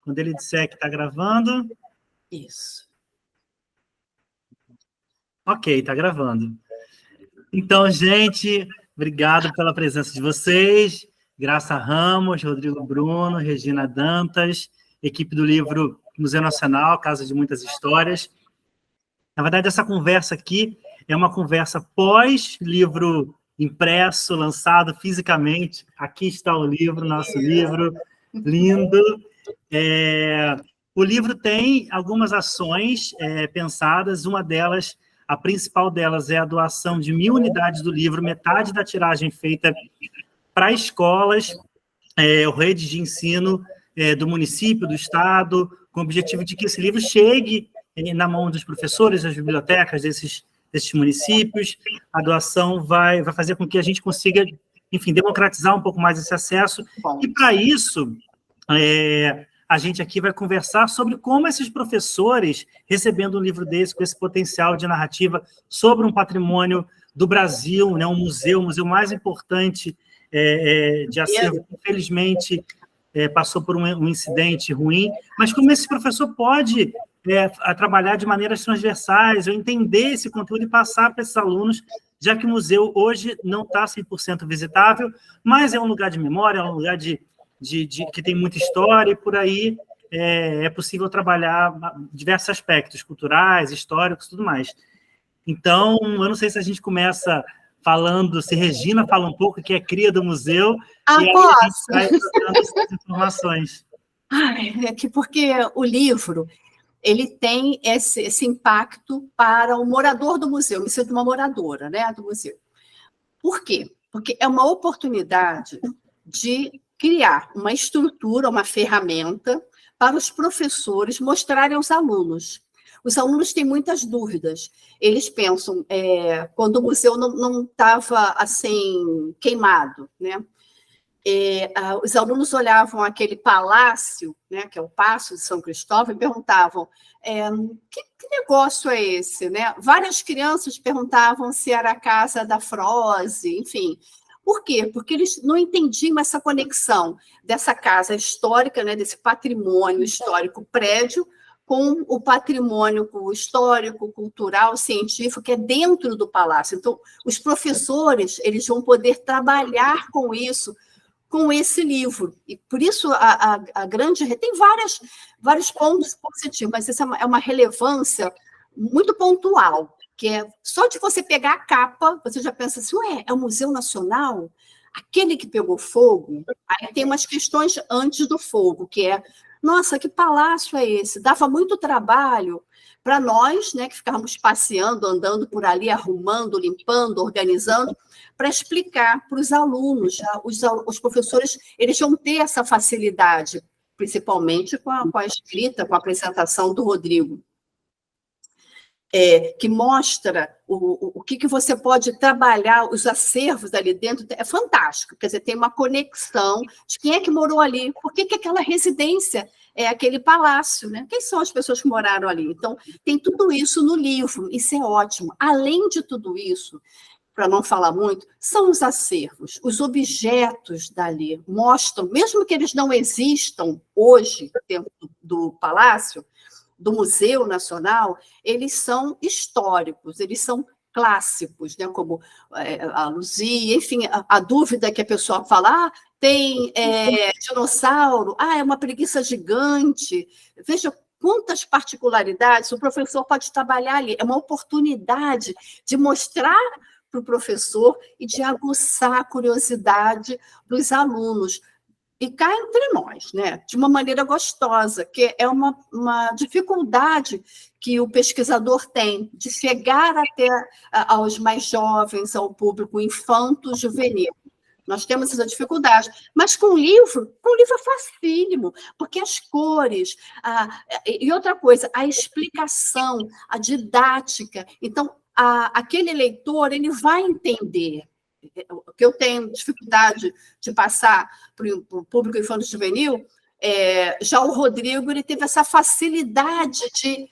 Quando ele disser que está gravando... Isso. Ok, está gravando. Então, gente, obrigado pela presença de vocês. Graça Ramos, Rodrigo Bruno, Regina Dantas, equipe do livro Museu Nacional, Casa de Muitas Histórias. Na verdade, essa conversa aqui é uma conversa pós-livro impresso, lançado fisicamente. Aqui está o livro, nosso livro, lindo. O livro tem algumas ações pensadas, uma delas, a principal delas é a doação de 1.000 unidades do livro, metade da tiragem feita para escolas, redes de ensino do município, do estado, com o objetivo de que esse livro chegue na mão dos professores, das bibliotecas desses municípios. A doação vai fazer com que a gente consiga, enfim, democratizar um pouco mais esse acesso. E, para isso, a gente aqui vai conversar sobre como esses professores, recebendo um livro desse, com esse potencial de narrativa sobre um patrimônio do Brasil, né, um museu, o museu mais importante de acervo, infelizmente, passou por um incidente ruim, mas como esse professor pode trabalhar de maneiras transversais, ou entender esse conteúdo e passar para esses alunos, já que o museu hoje não está 100% visitável, mas é um lugar de memória, é um lugar que tem muita história, e por aí é possível trabalhar diversos aspectos, culturais, históricos, tudo mais. Então, eu não sei se a gente começa falando, se Regina fala um pouco, que é cria do museu, e aí posso? A gente vai trocando essas informações. Porque o livro ele tem esse impacto para o morador do museu. Eu me sinto uma moradora, né, do museu. Por quê? Porque é uma oportunidade de criar uma estrutura, uma ferramenta para os professores mostrarem aos alunos. Os alunos têm muitas dúvidas. Eles pensam, quando o museu não estava assim, queimado, né? Os alunos olhavam aquele palácio, né, que é o Paço de São Cristóvão, e perguntavam, que negócio é esse? Né? Várias crianças perguntavam se era a casa da Froze, enfim. Por quê? Porque eles não entendiam essa conexão dessa casa histórica, né, desse patrimônio histórico prédio, com o patrimônio histórico, cultural, científico, que é dentro do palácio. Então, os professores eles vão poder trabalhar com isso, com esse livro. E, por isso, a grande... Tem vários pontos positivos, mas essa é uma relevância muito pontual, que é só de você pegar a capa, você já pensa assim, é o Museu Nacional? Aquele que pegou fogo? Aí tem umas questões antes do fogo, que é, nossa, que palácio é esse? Dava muito trabalho para nós, né, que ficávamos passeando, andando por ali, arrumando, limpando, organizando, para explicar para os alunos. Os professores eles vão ter essa facilidade, principalmente com a escrita, com a apresentação do Rodrigo, que mostra o que você pode trabalhar, os acervos ali dentro, é fantástico, quer dizer, tem uma conexão de quem é que morou ali, por que aquela residência é aquele palácio, né? Quem são as pessoas que moraram ali? Então, tem tudo isso no livro, isso é ótimo. Além de tudo isso, para não falar muito, são os acervos, os objetos dali mostram, mesmo que eles não existam hoje dentro do palácio, do Museu Nacional, eles são históricos, eles são clássicos, né? Como a Luzia, enfim, a dúvida que a pessoa fala, tem dinossauro, é uma preguiça gigante, veja quantas particularidades o professor pode trabalhar ali, é uma oportunidade de mostrar para o professor e de aguçar a curiosidade dos alunos. E cá entre nós, né? De uma maneira gostosa, que é uma dificuldade que o pesquisador tem de chegar até aos mais jovens, ao público infanto-juvenil. Nós temos essa dificuldade. Mas com o livro é facílimo, porque as cores, e outra coisa, a explicação, a didática. Então, aquele leitor ele vai entender. O que eu tenho dificuldade de passar para o público infanto-juvenil, já o Rodrigo ele teve essa facilidade de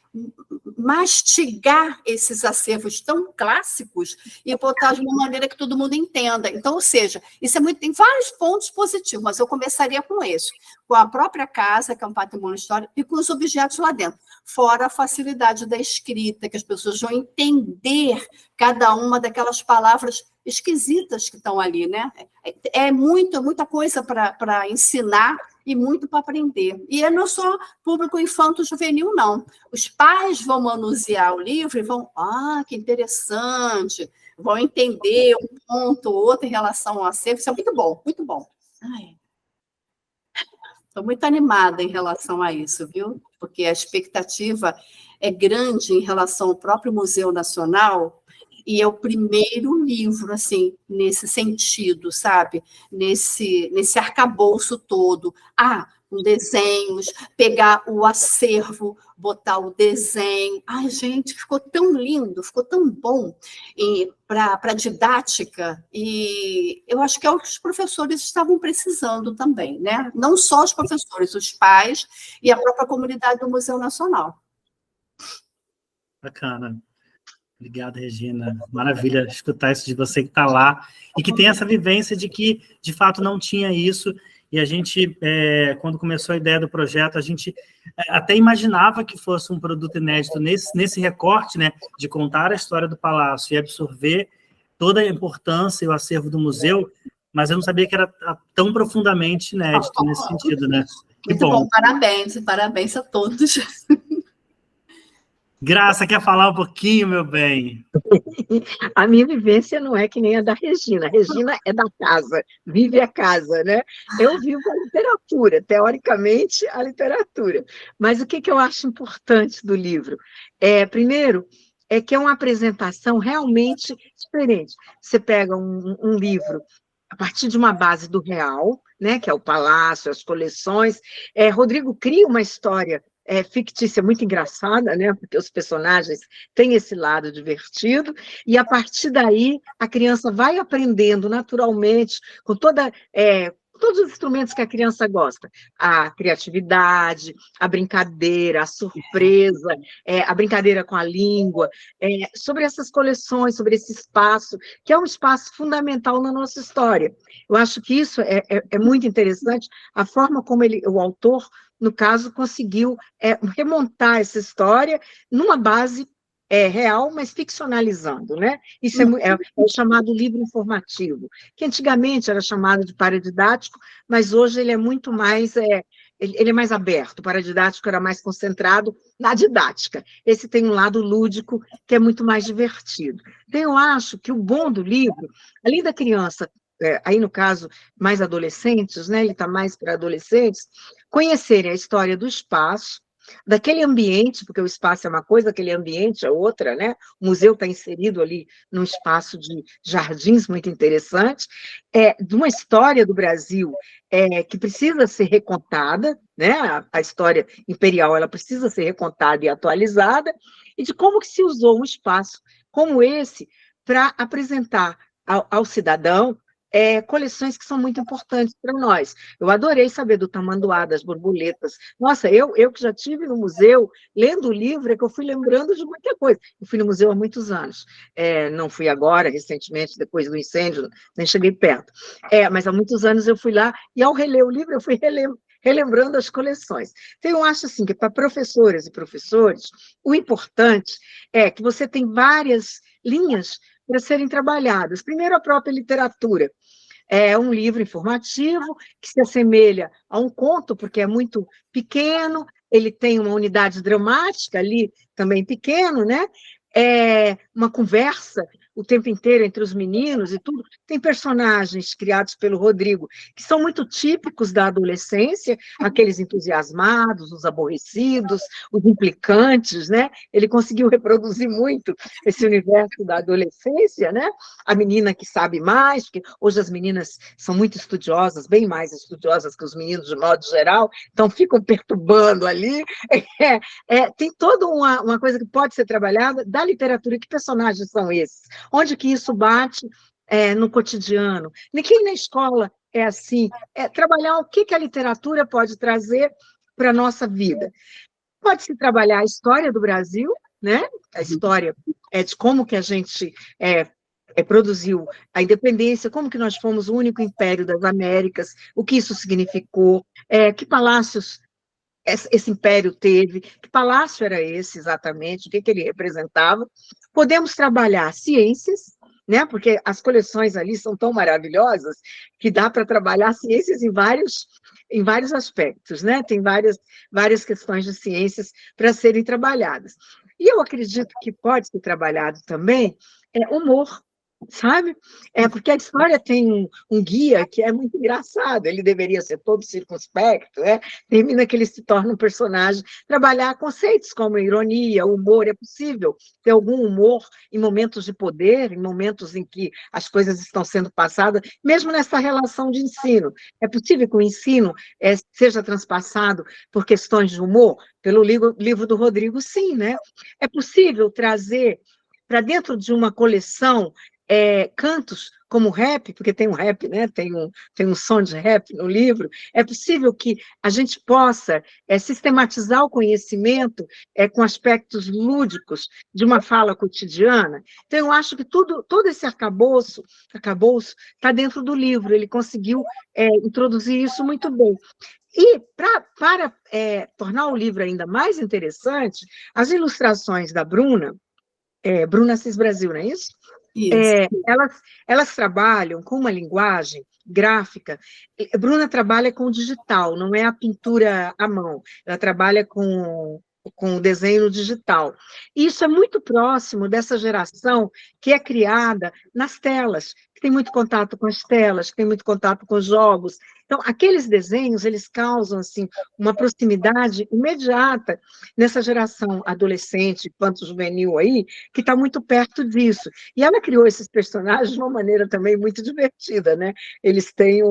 mastigar esses acervos tão clássicos e botar de uma maneira que todo mundo entenda. Então, ou seja, isso é muito, tem vários pontos positivos, mas eu começaria com esse, com a própria casa, que é um patrimônio histórico, e com os objetos lá dentro, fora a facilidade da escrita, que as pessoas vão entender cada uma daquelas palavras esquisitas que estão ali, né? É muita coisa para ensinar e muito para aprender. E não só público infanto-juvenil, não. Os pais vão manusear o livro e vão, que interessante, vão entender um ponto ou outro em relação ao acervo. Isso é muito bom, muito bom. Estou muito animada em relação a isso, viu? Porque a expectativa é grande em relação ao próprio Museu Nacional, e é o primeiro livro, assim, nesse sentido, sabe? Nesse arcabouço todo. Com desenhos, pegar o acervo, botar o desenho. Ai, gente, ficou tão lindo, ficou tão bom para a didática, e eu acho que é o que os professores estavam precisando também, né? Não só os professores, os pais e a própria comunidade do Museu Nacional. Bacana. Obrigado, Regina. Maravilha escutar isso de você que está lá e que tem essa vivência de que, de fato, não tinha isso. E a gente, quando começou a ideia do projeto, a gente até imaginava que fosse um produto inédito nesse recorte, né, de contar a história do palácio e absorver toda a importância e o acervo do museu, mas eu não sabia que era tão profundamente inédito nesse sentido, né? Que bom. Parabéns a todos. Graça, quer falar um pouquinho, meu bem? A minha vivência não é que nem a da Regina. A Regina é da casa, vive a casa, né? Eu vivo a literatura, teoricamente, a literatura. Mas o que eu acho importante do livro? Primeiro, é que é uma apresentação realmente diferente. Você pega um livro a partir de uma base do real, né, que é o palácio, as coleções. Rodrigo cria uma história fictícia muito engraçada, né? Porque os personagens têm esse lado divertido, e a partir daí a criança vai aprendendo naturalmente, com todos os instrumentos que a criança gosta, a criatividade, a brincadeira, a surpresa, a brincadeira com a língua, sobre essas coleções, sobre esse espaço, que é um espaço fundamental na nossa história. Eu acho que isso é muito interessante, a forma como o autor, no caso, conseguiu remontar essa história numa base real, mas ficcionalizando, né? Isso é o chamado livro informativo, que antigamente era chamado de paradidático, mas hoje ele é muito mais... ele é mais aberto, o paradidático era mais concentrado na didática. Esse tem um lado lúdico, que é muito mais divertido. Então, eu acho que o bom do livro, além da criança, aí no caso, mais adolescentes, né? Ele está mais para adolescentes, conhecerem a história do espaço, daquele ambiente, porque o espaço é uma coisa, aquele ambiente é outra, né? O museu está inserido ali num espaço de jardins muito interessante, de uma história do Brasil que precisa ser recontada, né? A história imperial ela precisa ser recontada e atualizada, e de como que se usou um espaço como esse para apresentar ao cidadão coleções que são muito importantes para nós. Eu adorei saber do tamanduá, das borboletas. Nossa, eu que já estive no museu, lendo o livro, é que eu fui lembrando de muita coisa. Eu fui no museu há muitos anos. Não fui agora, recentemente, depois do incêndio, nem cheguei perto. Mas há muitos anos eu fui lá, e ao reler o livro, eu fui relembrando as coleções. Então, eu acho assim, que para professoras e professores, o importante é que você tem várias linhas para serem trabalhadas. Primeiro, a própria literatura. É um livro informativo que se assemelha a um conto, porque é muito pequeno, ele tem uma unidade dramática ali, também pequeno, né? Uma conversa o tempo inteiro entre os meninos e tudo. Tem personagens criados pelo Rodrigo, que são muito típicos da adolescência, aqueles entusiasmados, os aborrecidos, os implicantes, né? Ele conseguiu reproduzir muito esse universo da adolescência, né? A menina que sabe mais, porque hoje as meninas são muito estudiosas, bem mais estudiosas que os meninos, de modo geral, então ficam perturbando ali. Tem toda uma coisa que pode ser trabalhada da literatura. Que personagens são esses? Onde que isso bate no cotidiano? Ninguém na escola é assim. Trabalhar o que a literatura pode trazer para a nossa vida. Pode-se trabalhar a história do Brasil, né? A história de como que a gente produziu a independência, como que nós fomos o único império das Américas, o que isso significou, que palácios esse império teve, que palácio era esse exatamente, o que ele representava. Podemos trabalhar ciências, né, porque as coleções ali são tão maravilhosas que dá para trabalhar ciências em vários aspectos, né? Tem várias questões de ciências para serem trabalhadas. E eu acredito que pode ser trabalhado também humor, sabe? Porque a história tem um guia que é muito engraçado, ele deveria ser todo circunspecto, termina que ele se torna um personagem, trabalhar conceitos como ironia, humor, é possível ter algum humor em momentos de poder, em momentos em que as coisas estão sendo passadas, mesmo nessa relação de ensino. É possível que o ensino seja transpassado por questões de humor? Pelo livro do Rodrigo, sim, né? É possível trazer para dentro de uma coleção cantos como rap, porque tem um rap, né? Tem um som de rap no livro. É possível que a gente possa sistematizar o conhecimento com aspectos lúdicos de uma fala cotidiana. Então, eu acho que todo esse arcabouço está dentro do livro, ele conseguiu introduzir isso muito bem. E, para tornar o livro ainda mais interessante, as ilustrações da Bruna Assis Brasil, não é isso? Isso. Elas trabalham com uma linguagem gráfica. Bruna trabalha com o digital, não é a pintura à mão, ela trabalha com o desenho digital. E isso é muito próximo dessa geração que é criada nas telas, que tem muito contato com as telas, que tem muito contato com os jogos. Então, aqueles desenhos, eles causam, assim, uma proximidade imediata nessa geração adolescente, quanto juvenil aí, que está muito perto disso. E ela criou esses personagens de uma maneira também muito divertida, né? Eles têm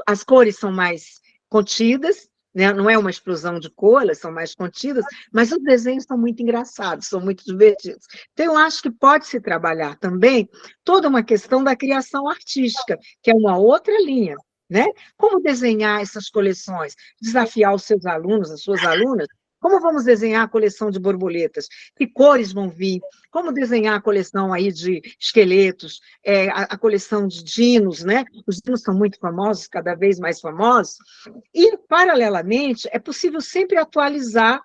as cores são mais contidas, né? Não é uma explosão de cor, elas são mais contidas, mas os desenhos são muito engraçados, são muito divertidos. Então, eu acho que pode-se trabalhar também toda uma questão da criação artística, que é uma outra linha, né? Como desenhar essas coleções, desafiar os seus alunos, as suas alunas, como vamos desenhar a coleção de borboletas? Que cores vão vir? Como desenhar a coleção aí de esqueletos, a coleção de dinos, né? Os dinos são muito famosos, cada vez mais famosos. E, paralelamente, é possível sempre atualizar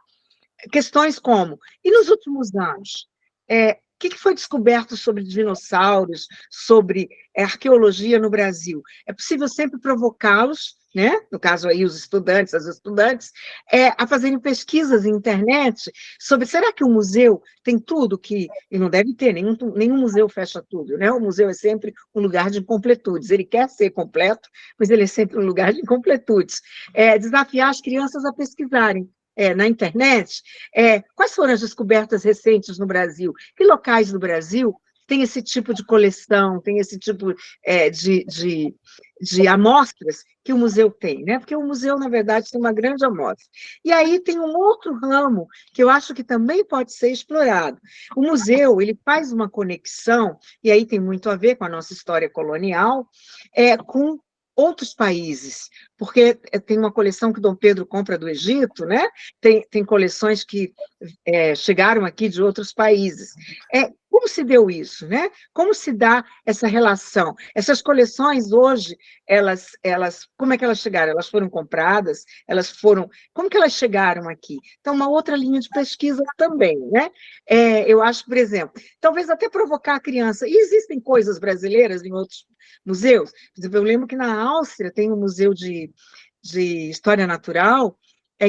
questões como, e nos últimos anos, o que foi descoberto sobre dinossauros, sobre arqueologia no Brasil? É possível sempre provocá-los, né? No caso aí os estudantes, as estudantes, a fazerem pesquisas na internet sobre, será que o museu tem tudo que... E não deve ter, nenhum museu fecha tudo, né? O museu é sempre um lugar de incompletudes, ele quer ser completo, mas ele é sempre um lugar de incompletudes. Desafiar as crianças a pesquisarem na internet, quais foram as descobertas recentes no Brasil? Que locais do Brasil tem esse tipo de coleção, tem esse tipo de amostras que o museu tem, né? Porque o museu, na verdade, tem uma grande amostra. E aí tem um outro ramo que eu acho que também pode ser explorado. O museu, ele faz uma conexão, e aí tem muito a ver com a nossa história colonial, com outros países, porque tem uma coleção que Dom Pedro compra do Egito, né? Tem coleções que chegaram aqui de outros países. Como se deu isso, né? Como se dá essa relação? Essas coleções hoje, como é que elas chegaram? Elas foram compradas? Como que elas chegaram aqui? Então, uma outra linha de pesquisa também, né? Eu acho, por exemplo, talvez até provocar a criança. E existem coisas brasileiras em outros museus? Por exemplo, eu lembro que na Áustria tem um museu de História Natural,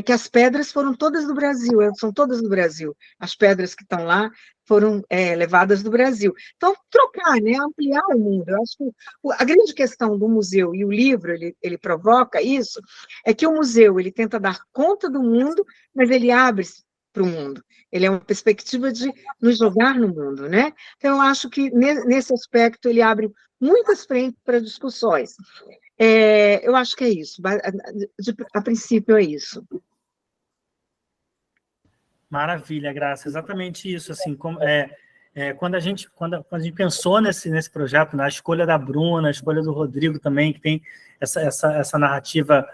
que as pedras foram todas do Brasil, são todas do Brasil. As pedras que estão lá foram levadas do Brasil. Então, trocar, né, ampliar o mundo. Eu acho que a grande questão do museu, e o livro ele provoca isso, é que o museu ele tenta dar conta do mundo, mas ele abre-se para o mundo. Ele é uma perspectiva de nos jogar no mundo, né? Então, eu acho que nesse aspecto ele abre muitas frentes para discussões. Eu acho que é isso. A princípio é isso. Maravilha, Graça. Exatamente isso. Assim, quando a gente pensou nesse projeto, na escolha da Bruna, a escolha do Rodrigo também, que tem essa narrativa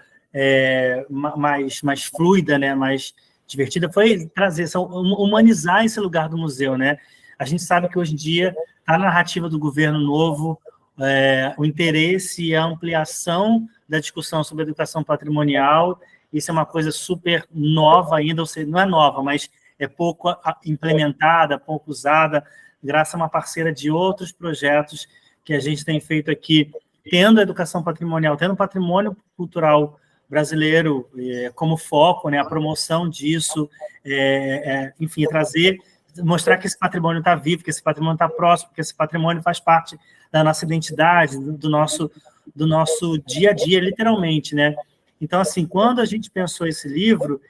mais fluida, né? Mais divertida foi trazer, humanizar esse lugar do museu, né? A gente sabe que hoje em dia, a narrativa do governo novo, o interesse e a ampliação da discussão sobre educação patrimonial, isso é uma coisa super nova ainda, ou seja, não é nova, mas é pouco implementada, pouco usada, graças a uma parceira de outros projetos que a gente tem feito aqui, tendo a educação patrimonial, tendo o patrimônio cultural brasileiro como foco, né, a promoção disso, enfim, mostrar que esse patrimônio está vivo, que esse patrimônio está próximo, que esse patrimônio faz parte da nossa identidade, do nosso dia a dia, literalmente, né? Então, assim, quando a gente pensou esse livro,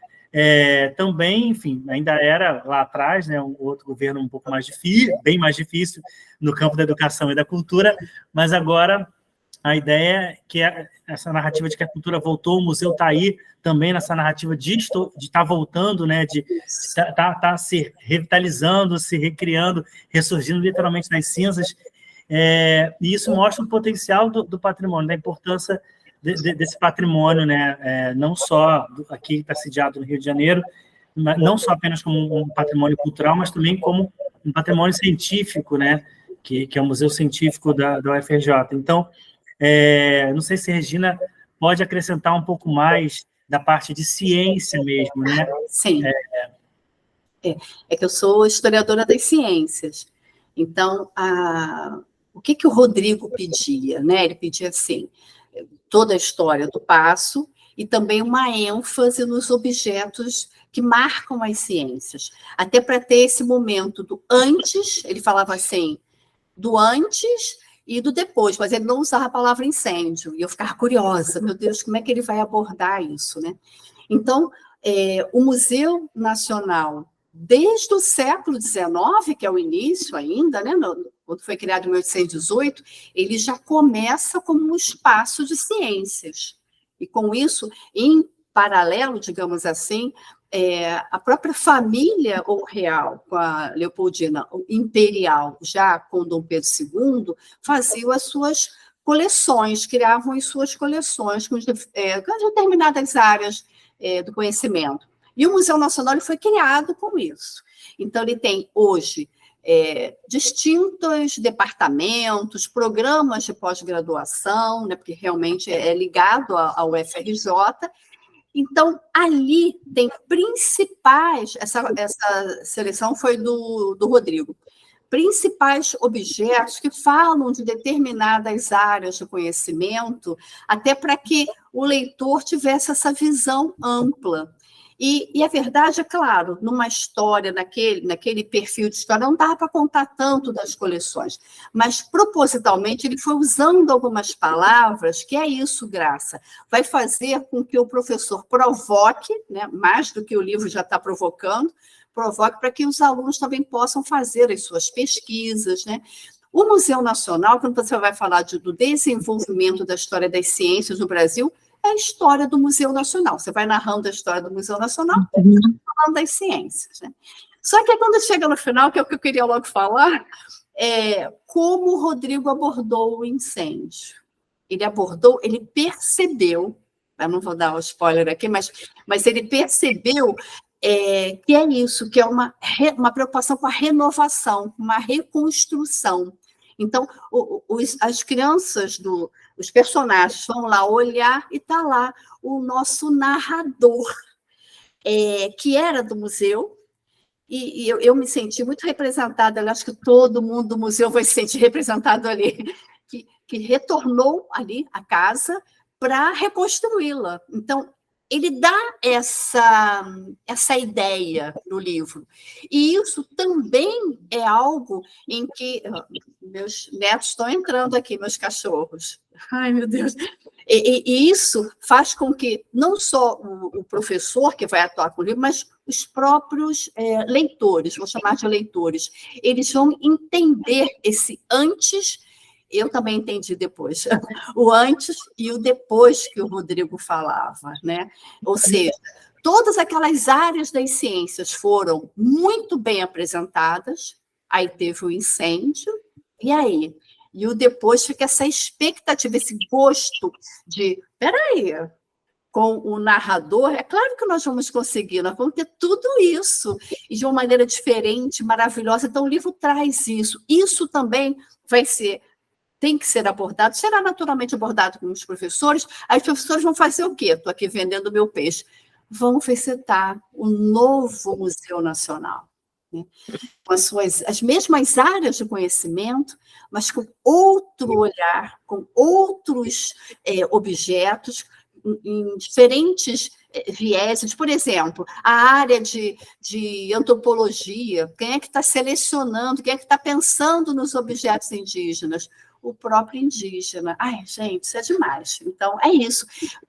também, enfim, ainda era lá atrás, né, um outro governo um pouco mais difícil, bem mais difícil no campo da educação e da cultura, mas agora a ideia é que essa narrativa de que a cultura voltou, o museu está aí também nessa narrativa de estar voltando, né, de estar se revitalizando, se recriando, ressurgindo literalmente das cinzas, e isso mostra o potencial do patrimônio, da importância desse patrimônio, né, não só aqui está sediado no Rio de Janeiro, não só apenas como um patrimônio cultural, mas também como um patrimônio científico, né, que é o Museu Científico da UFRJ. Então, não sei se a Regina pode acrescentar um pouco mais da parte de ciência mesmo, né? Sim. É que eu sou historiadora das ciências. Então, o que o Rodrigo pedia, né? Ele pedia, assim, toda a história do Paço e também uma ênfase nos objetos que marcam as ciências. Até para ter esse momento do antes, ele falava assim, do antes e do depois, mas ele não usava a palavra incêndio, e eu ficava curiosa, meu Deus, como é que ele vai abordar isso, né? Então, o Museu Nacional, desde o século XIX, que é o início ainda, né, quando foi criado em 1818, ele já começa como um espaço de ciências, e com isso, em paralelo, digamos assim, a própria família real, com a Leopoldina imperial, já com Dom Pedro II, faziam as suas coleções, criavam as suas coleções com determinadas áreas do conhecimento. E o Museu Nacional ele foi criado com isso. Então, ele tem hoje distintos departamentos, programas de pós-graduação, né, porque realmente é ligado ao UFRJ. Então, ali tem principais, essa seleção foi do Rodrigo, principais objetos que falam de determinadas áreas de conhecimento, até para que o leitor tivesse essa visão ampla. E a verdade, é claro, numa história, naquele perfil de história, não dava para contar tanto das coleções, mas propositalmente ele foi usando algumas palavras, que é isso, Graça, vai fazer com que o professor provoque, né, mais do que o livro já está provocando, provoque para que os alunos também possam fazer as suas pesquisas, né? O Museu Nacional, quando você vai falar do desenvolvimento da história das ciências no Brasil, é a história do Museu Nacional. Você vai narrando a história do Museu Nacional, falando das ciências, né? Só que quando chega no final, que é o que eu queria logo falar, como o Rodrigo abordou o incêndio. Ele percebeu, eu não vou dar o spoiler aqui, mas ele percebeu que é isso, que é uma preocupação com a renovação, uma reconstrução. Então, as crianças os personagens vão lá olhar e está lá o nosso narrador, que era do museu, e eu me senti muito representada, eu acho que todo mundo do museu vai se sentir representado ali, que retornou ali à casa para reconstruí-la. Então, ele dá essa ideia no livro. E isso também é algo em que... Meus netos estão entrando aqui, meus cachorros. Ai, meu Deus. E isso faz com que não só o professor que vai atuar com o livro, mas os próprios leitores, vou chamar de leitores, eles vão entender esse antes. Eu também entendi depois, o antes e o depois que o Rodrigo falava, né? Ou seja, todas aquelas áreas das ciências foram muito bem apresentadas, aí teve o incêndio, e aí? E o depois fica essa expectativa, esse gosto de, peraí, com o narrador, é claro que nós vamos conseguir, nós vamos ter tudo isso, e de uma maneira diferente, maravilhosa. Então, o livro traz isso. Isso também tem que ser abordado, será naturalmente abordado com os professores. Aí os professores vão fazer o quê? Estou aqui vendendo meu peixe. Vão visitar o novo Museu Nacional, né? Com as mesmas áreas de conhecimento, mas com outro olhar, com outros objetos, em diferentes vieses. Por exemplo, a área de antropologia, quem é que está selecionando, quem é que está pensando nos objetos indígenas? O próprio indígena. Ai, gente, isso é demais. Então, é isso.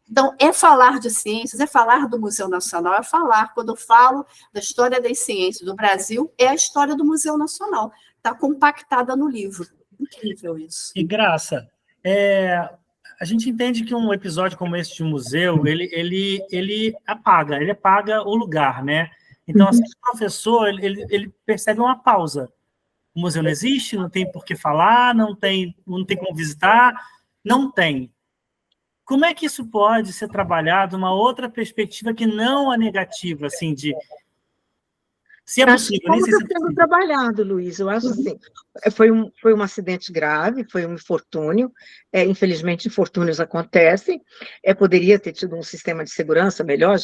Então, é falar de ciências, é falar do Museu Nacional, é falar, quando eu falo da história das ciências do Brasil, é a história do Museu Nacional. Está compactada no livro. Incrível isso. E Graça, a gente entende que um episódio como esse de museu, ele apaga o lugar, né? Então, assim, o professor, ele percebe uma pausa. O museu não existe, não tem por que falar, não tem como visitar, não tem. Como é que isso pode ser trabalhado uma outra perspectiva que não a negativa, assim, de... Se é possível, nem Como sei se está é sendo possível. trabalhado, Luiz? Eu acho assim, foi um acidente grave, foi um infortúnio, infelizmente infortúnios acontecem, poderia ter tido um sistema de segurança melhor,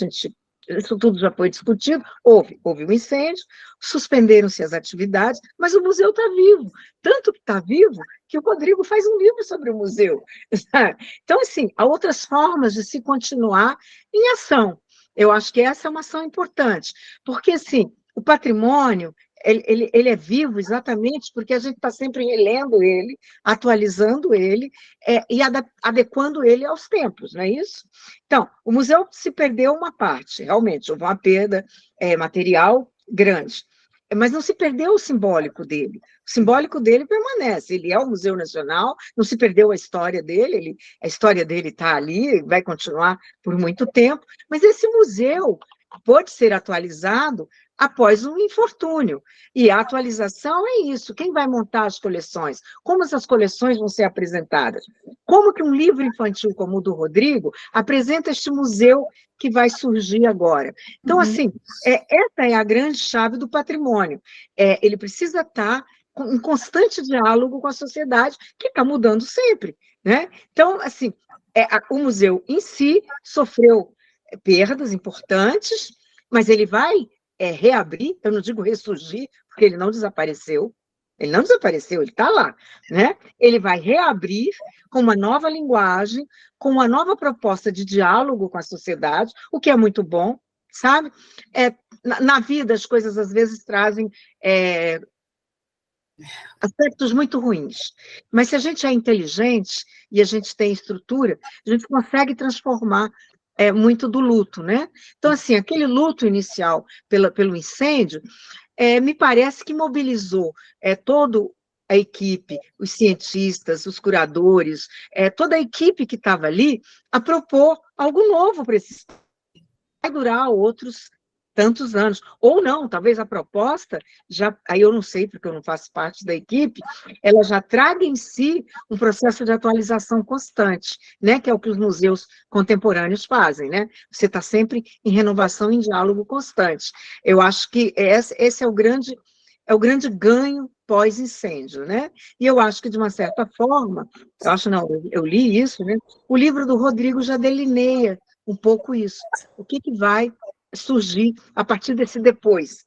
isso tudo já foi discutido, houve um incêndio, suspenderam-se as atividades, mas o museu está vivo, tanto que está vivo que o Rodrigo faz um livro sobre o museu, sabe? Então, assim, há outras formas de se continuar em ação. Eu acho que essa é uma ação importante, porque, assim, o patrimônio, ele é vivo exatamente porque a gente está sempre relendo ele, atualizando ele e adequando ele aos tempos, não é isso? Então, o museu se perdeu uma parte, realmente, houve uma perda material grande, mas não se perdeu o simbólico dele. O simbólico dele permanece, ele é o Museu Nacional, não se perdeu a história dele, a história dele está ali, vai continuar por muito tempo, mas esse museu pode ser atualizado após um infortúnio. E a atualização é isso. Quem vai montar as coleções? Como essas coleções vão ser apresentadas? Como que um livro infantil como o do Rodrigo apresenta este museu que vai surgir agora? Então, assim, essa é a grande chave do patrimônio. Ele precisa estar em constante diálogo com a sociedade, que está mudando sempre, né? Então, assim, o museu em si sofreu perdas importantes, mas ele vai reabrir, eu não digo ressurgir, porque ele não desapareceu, ele está lá, né? Ele vai reabrir com uma nova linguagem, com uma nova proposta de diálogo com a sociedade, o que é muito bom, sabe? Na vida, as coisas às vezes trazem aspectos muito ruins, mas se a gente é inteligente e a gente tem estrutura, a gente consegue transformar muito do luto, né? Então, assim, aquele luto inicial pelo incêndio, me parece que mobilizou toda a equipe, os cientistas, os curadores, toda a equipe que estava ali, a propor algo novo para esse estado. Vai durar outros tantos anos, ou não, talvez a proposta, aí eu não sei, porque eu não faço parte da equipe, ela já traga em si um processo de atualização constante, né, que é o que os museus contemporâneos fazem, né? Você está sempre em renovação, em diálogo constante. Eu acho que esse é o grande ganho pós-incêndio, né? E eu acho que, de uma certa forma, eu li isso, né? O livro do Rodrigo já delineia um pouco isso. O que vai surgir a partir desse depois,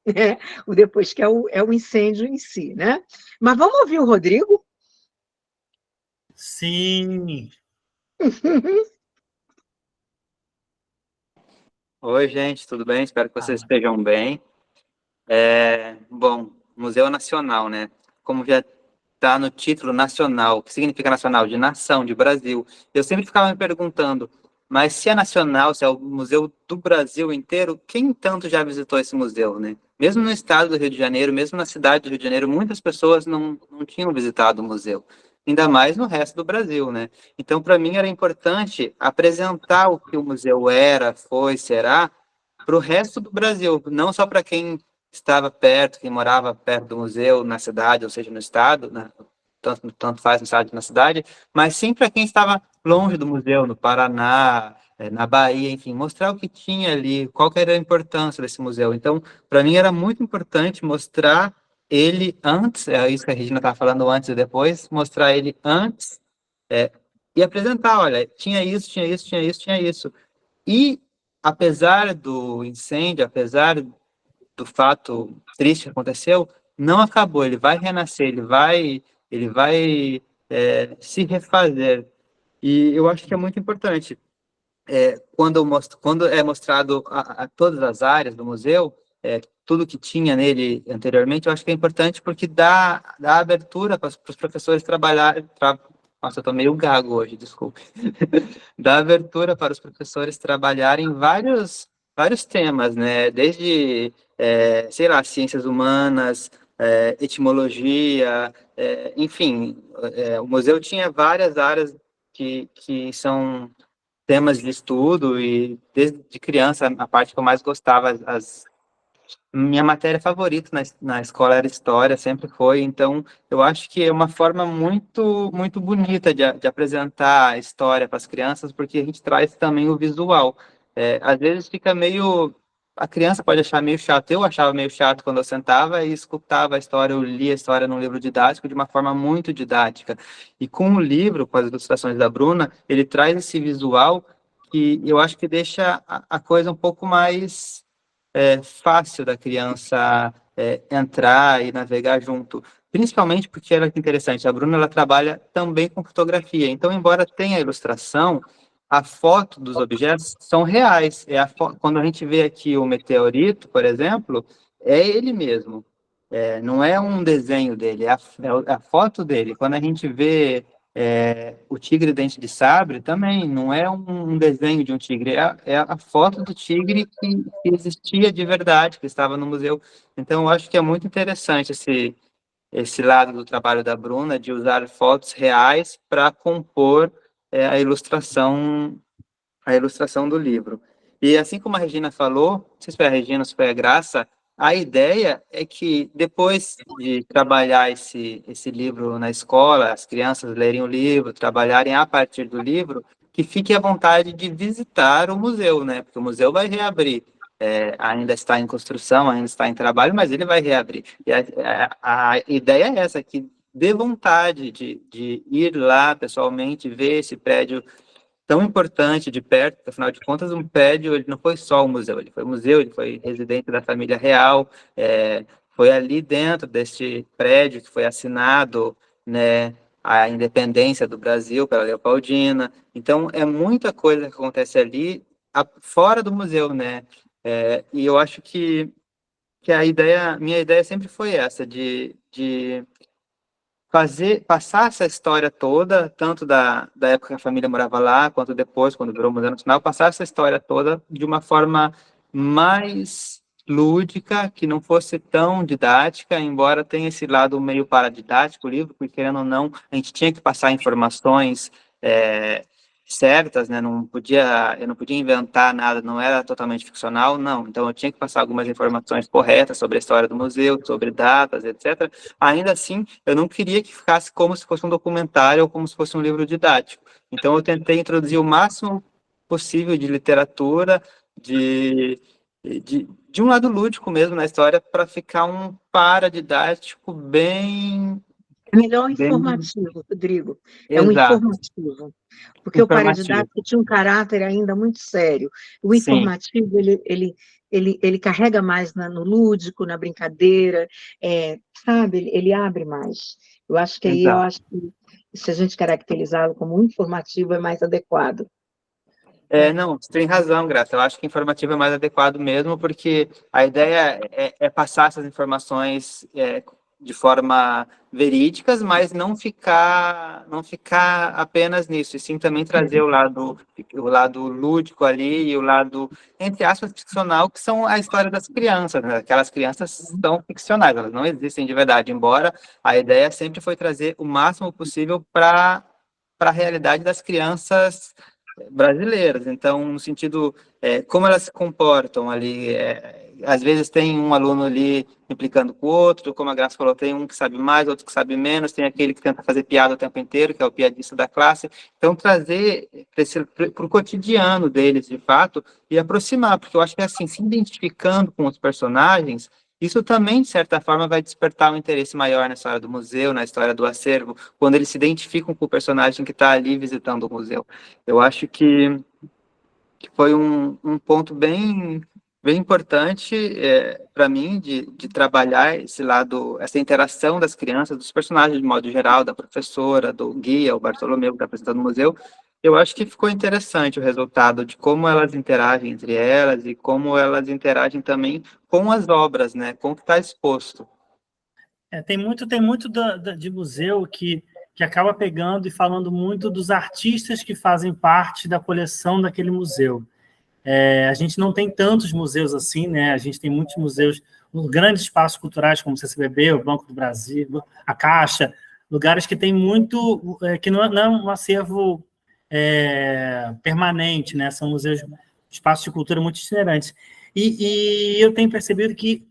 né? O depois que é o incêndio em si, né? Mas vamos ouvir o Rodrigo? Sim. Oi, gente, tudo bem? Espero que vocês estejam bem. Bom, Museu Nacional, né? Como já está no título nacional, o que significa nacional? De nação, de Brasil. Eu sempre ficava me perguntando, mas se é nacional, se é o museu do Brasil inteiro, quem tanto já visitou esse museu, né? Mesmo no estado do Rio de Janeiro, mesmo na cidade do Rio de Janeiro, muitas pessoas não tinham visitado o museu. Ainda mais no resto do Brasil, né? Então, para mim, era importante apresentar o que o museu era, foi, será, para o resto do Brasil, não só para quem estava perto, quem morava perto do museu, na cidade, ou seja, no estado, né? Tanto faz no estado na cidade, mas sim para quem estava longe do museu, no Paraná, na Bahia, enfim, mostrar o que tinha ali, qual que era a importância desse museu. Então, para mim era muito importante mostrar ele antes, é isso que a Regina estava falando antes e depois, mostrar ele antes, e apresentar, olha, tinha isso, tinha isso, tinha isso, tinha isso. E, apesar do incêndio, apesar do fato triste que aconteceu, não acabou, ele vai renascer, ele vai se refazer. E eu acho que é muito importante, quando é mostrado a todas as áreas do museu, tudo que tinha nele anteriormente, eu acho que é importante porque dá abertura para os professores trabalharem. Nossa, eu estou meio gago hoje, desculpe. Dá abertura para os professores trabalharem vários temas, né? Desde, sei lá, ciências humanas, etimologia, enfim, o museu tinha várias áreas que são temas de estudo, e desde criança a parte que eu mais gostava, minha matéria favorita na escola era história, sempre foi. Então eu acho que é uma forma muito muito bonita de apresentar a história para as crianças, porque a gente traz também o visual. Às vezes fica meio, a criança pode achar meio chato, eu achava meio chato quando eu sentava e escutava a história, eu lia a história num livro didático de uma forma muito didática, e com o livro, com as ilustrações da Bruna, ele traz esse visual que eu acho que deixa a coisa um pouco mais fácil da criança entrar e navegar junto, principalmente porque ela é interessante, a Bruna ela trabalha também com fotografia, então embora tenha a ilustração, a foto dos objetos são reais, quando a gente vê aqui o meteorito, por exemplo, é ele mesmo, não é um desenho dele, é a foto dele. Quando a gente vê o tigre dente de sabre, também não é um desenho de um tigre, é a foto do tigre que existia de verdade, que estava no museu. Então, eu acho que é muito interessante esse lado do trabalho da Bruna, de usar fotos reais para compor a ilustração do livro. E assim como a Regina falou, não sei se foi a Regina ou se foi a Graça, a ideia é que depois de trabalhar esse livro na escola, as crianças lerem o livro, trabalharem a partir do livro, que fique à vontade de visitar o museu, né? Porque o museu vai reabrir. Ainda está em construção, ainda está em trabalho, mas ele vai reabrir. E a ideia é essa, que dê vontade de ir lá pessoalmente, ver esse prédio tão importante de perto, porque, afinal de contas, um prédio, ele não foi só um museu, ele foi residente da família real, foi ali dentro deste prédio que foi assinado, né, a independência do Brasil pela Leopoldina. Então, é muita coisa que acontece ali, fora do museu, né? E eu acho que minha ideia sempre foi essa, de passar essa história toda, tanto da época que a família morava lá, quanto depois, quando virou Museu Nacional, passar essa história toda de uma forma mais lúdica, que não fosse tão didática, embora tenha esse lado meio paradidático o livro, porque, querendo ou não, a gente tinha que passar informações certas, né? Eu não podia inventar nada, não era totalmente ficcional, não. Então, eu tinha que passar algumas informações corretas sobre a história do museu, sobre datas, etc. Ainda assim, eu não queria que ficasse como se fosse um documentário ou como se fosse um livro didático. Então, eu tentei introduzir o máximo possível de literatura, de um lado lúdico mesmo na história, para ficar um paradidático bem... Melhor bem informativo, Rodrigo. É um exato, informativo. Porque o informativo. paradidático tinha um caráter ainda muito sério. O Sim, informativo, ele carrega mais no lúdico, na brincadeira, sabe? Ele abre mais. Eu exato. acho que se a gente caracterizá-lo como informativo é mais adequado. Não, você tem razão, Graça. Eu acho que informativo é mais adequado mesmo, porque a ideia é passar essas informações de forma verídicas, mas não ficar apenas nisso, e sim também trazer o lado lúdico ali e o lado, entre aspas, ficcional, que são a história das crianças, né? Aquelas crianças são ficcionais, elas não existem de verdade, embora a ideia sempre foi trazer o máximo possível para a realidade das crianças brasileiras. Então, no sentido, como elas se comportam ali, às vezes tem um aluno ali implicando com o outro, como a Graça falou, tem um que sabe mais, outro que sabe menos, tem aquele que tenta fazer piada o tempo inteiro, que é o piadista da classe. Então, trazer para o cotidiano deles, de fato, e aproximar, porque eu acho que, assim, se identificando com os personagens, isso também, de certa forma, vai despertar um interesse maior na história do museu, na história do acervo, quando eles se identificam com o personagem que está ali visitando o museu. Eu acho que foi um ponto bem importante para mim de trabalhar esse lado, essa interação das crianças, dos personagens de modo geral, da professora, do guia, o Bartolomeu, que está apresentando o museu. Eu acho que ficou interessante o resultado de como elas interagem entre elas e como elas interagem também com as obras, né, com o que está exposto. Tem muito de museu que acaba pegando e falando muito dos artistas que fazem parte da coleção daquele museu. A gente não tem tantos museus assim, né? A gente tem muitos museus, grandes espaços culturais, como o CCBB, o Banco do Brasil, a Caixa, lugares que tem muito, que não é um acervo permanente, né? São museus, espaços de cultura muito itinerantes. E eu tenho percebido que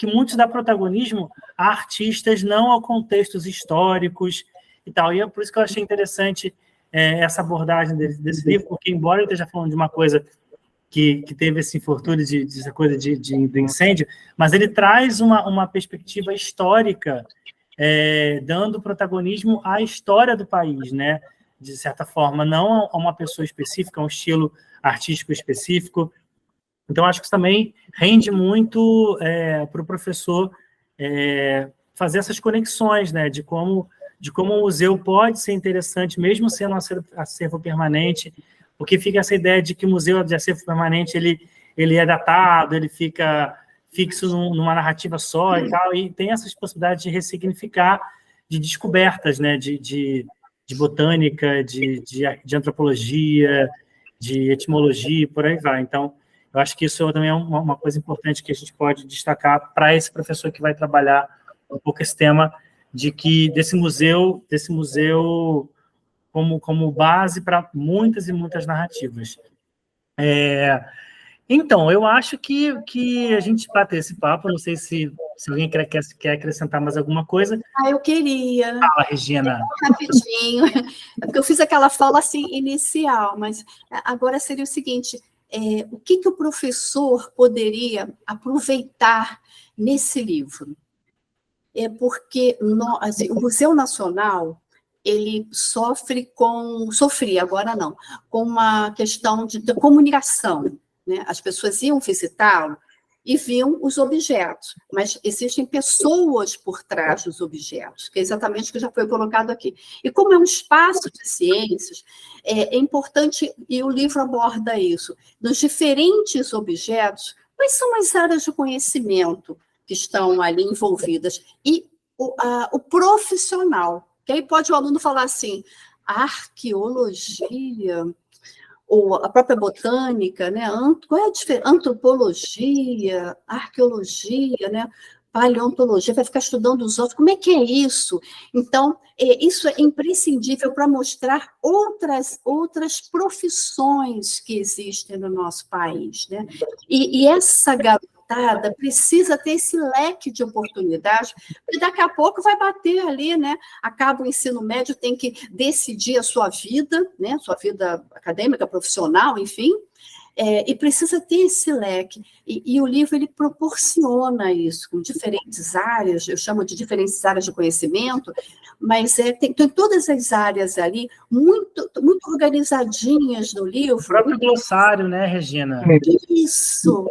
muitos dá protagonismo a artistas, não a contextos históricos e tal. E é por isso que eu achei interessante essa abordagem desse livro, porque, embora eu esteja falando de uma coisa que teve esse infortúnio de coisa de incêndio, mas ele traz uma perspectiva histórica, dando protagonismo à história do país, né? De certa forma, não a uma pessoa específica, a um estilo artístico específico. Então, acho que isso também rende muito para o professor fazer essas conexões, né? De como o museu pode ser interessante, mesmo sendo um acervo permanente, porque fica essa ideia de que o museu de acervo permanente ele é datado, ele fica fixo numa narrativa só e tal, e tem essas possibilidades de ressignificar, de descobertas, né? De botânica, de antropologia, de etimologia, e por aí vai. Então, eu acho que isso também é uma coisa importante que a gente pode destacar para esse professor que vai trabalhar um pouco esse tema desse museu como base para muitas e muitas narrativas. Então, eu acho que a gente bateu esse papo, não sei se alguém quer acrescentar mais alguma coisa. Eu queria. Fala, Regina. Rapidinho, porque eu fiz aquela fala assim, inicial, mas agora seria o seguinte, o que o professor poderia aproveitar nesse livro? Porque assim, o Museu Nacional, ele sofria, agora não, com uma questão de comunicação, né? As pessoas iam visitá-lo e viam os objetos, mas existem pessoas por trás dos objetos, que é exatamente o que já foi colocado aqui. E como é um espaço de ciências, é importante, e o livro aborda isso, nos diferentes objetos, quais são as áreas de conhecimento que estão ali envolvidas, e o profissional, que aí pode o aluno falar assim, arqueologia, ou a própria botânica, né? Qual é a diferença? Antropologia, arqueologia, né? Paleontologia, vai ficar estudando os ossos, como é que é isso? Então, isso é imprescindível para mostrar outras profissões que existem no nosso país, né? E essa garotada precisa ter esse leque de oportunidades, porque daqui a pouco vai bater ali, né? Acaba o ensino médio, tem que decidir a sua vida, né? Sua vida acadêmica, profissional, enfim, e precisa ter esse leque. E o livro, ele proporciona isso, com diferentes áreas, eu chamo de diferentes áreas de conhecimento, mas tem todas as áreas ali, muito organizadinhas no livro. O próprio glossário, né, Regina? Isso.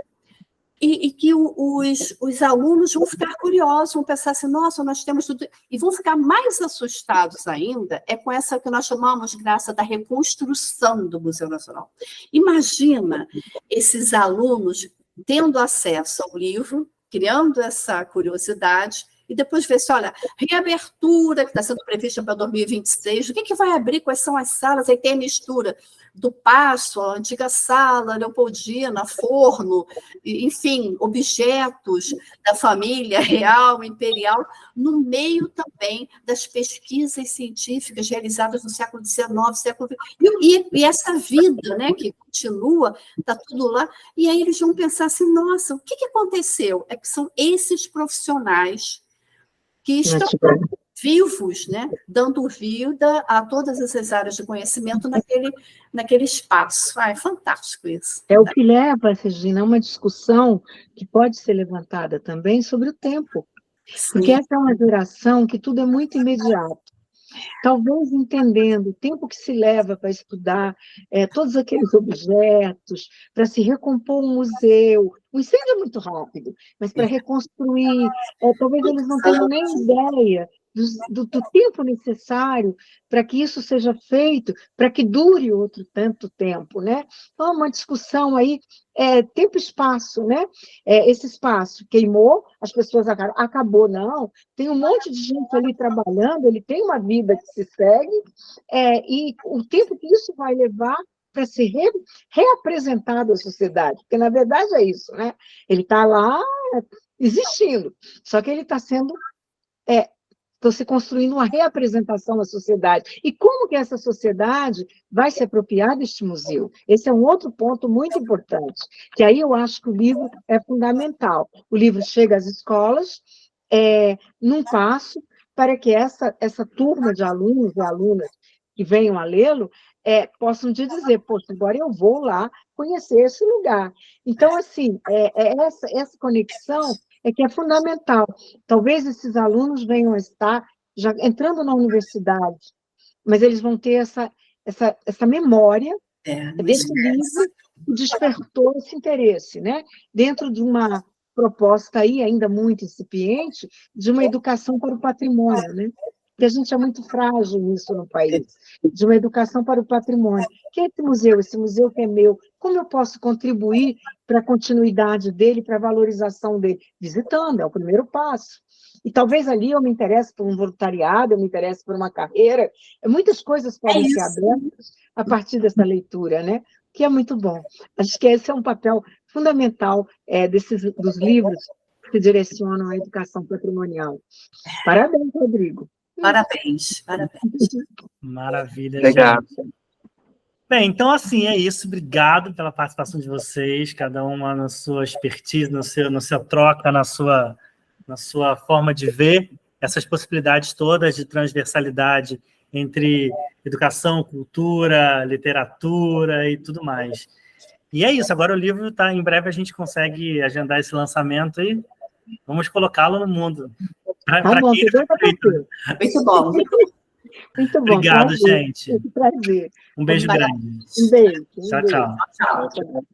E que os alunos vão ficar curiosos, vão pensar assim, nossa, nós temos tudo... E vão ficar mais assustados ainda, com essa que nós chamamos, Graça, da reconstrução do Museu Nacional. Imagina esses alunos tendo acesso ao livro, criando essa curiosidade e depois ver se, olha, reabertura que está sendo prevista para 2026, o que vai abrir, quais são as salas, aí tem a mistura do Paço, a antiga sala, Leopoldina, forno, enfim, objetos da família real, imperial, no meio também das pesquisas científicas realizadas no século XIX, século XX, e essa vida, né, que continua, está tudo lá, e aí eles vão pensar assim, nossa, o que aconteceu? É que são esses profissionais que estão vivos, né, dando vida a todas essas áreas de conhecimento naquele espaço. É fantástico isso. É o que leva, Regina, a uma discussão que pode ser levantada também sobre o tempo. Sim. Porque essa é uma geração que tudo é muito imediato. Talvez entendendo o tempo que se leva para estudar todos aqueles objetos, para se recompor um museu. O incêndio é muito rápido, mas para reconstruir, talvez eles não tenham nem ideia do tempo necessário para que isso seja feito, para que dure outro tanto tempo, né? Então, uma discussão aí, tempo e espaço, né? Esse espaço queimou, as pessoas acabou, não, tem um monte de gente ali trabalhando, ele tem uma vida que se segue, e o tempo que isso vai levar para ser reapresentado à sociedade, porque, na verdade, é isso, né? Ele está lá existindo, só que ele está sendo... Estão se construindo uma reapresentação à sociedade. E como que essa sociedade vai se apropriar deste museu? Esse é um outro ponto muito importante, que aí eu acho que o livro é fundamental. O livro chega às escolas, num passo para que essa turma de alunos e alunas que venham a lê-lo possam dizer, poxa, agora eu vou lá conhecer esse lugar. Então, assim, essa conexão que é fundamental. Talvez esses alunos venham a estar já entrando na universidade, mas eles vão ter essa memória desse livro que despertou esse interesse, né? Dentro de uma proposta aí, ainda muito incipiente, de uma educação para o patrimônio, né? Porque a gente é muito frágil nisso no país, de uma educação para o patrimônio. Que é esse museu que é meu, como eu posso contribuir para a continuidade dele, para a valorização dele? Visitando, é o primeiro passo. E talvez ali eu me interesse por um voluntariado, eu me interesse por uma carreira, muitas coisas podem ser abertas a partir dessa leitura, né? Que é muito bom. Acho que esse é um papel fundamental dos livros que direcionam a educação patrimonial. Parabéns, Rodrigo. Parabéns, parabéns. Maravilha, Legal. gente. Bem, então assim, é isso. Obrigado pela participação de vocês, cada uma na sua expertise, na sua troca, na sua forma de ver essas possibilidades todas de transversalidade entre educação, cultura, literatura e tudo mais. E é isso, agora o livro está, em breve a gente consegue agendar esse lançamento e vamos colocá-lo no mundo. Tá bom, muito bom. Muito bom. Obrigado, prazer. gente. Prazer. Um beijo grande. Um beijo. Tchau, tchau. Tchau.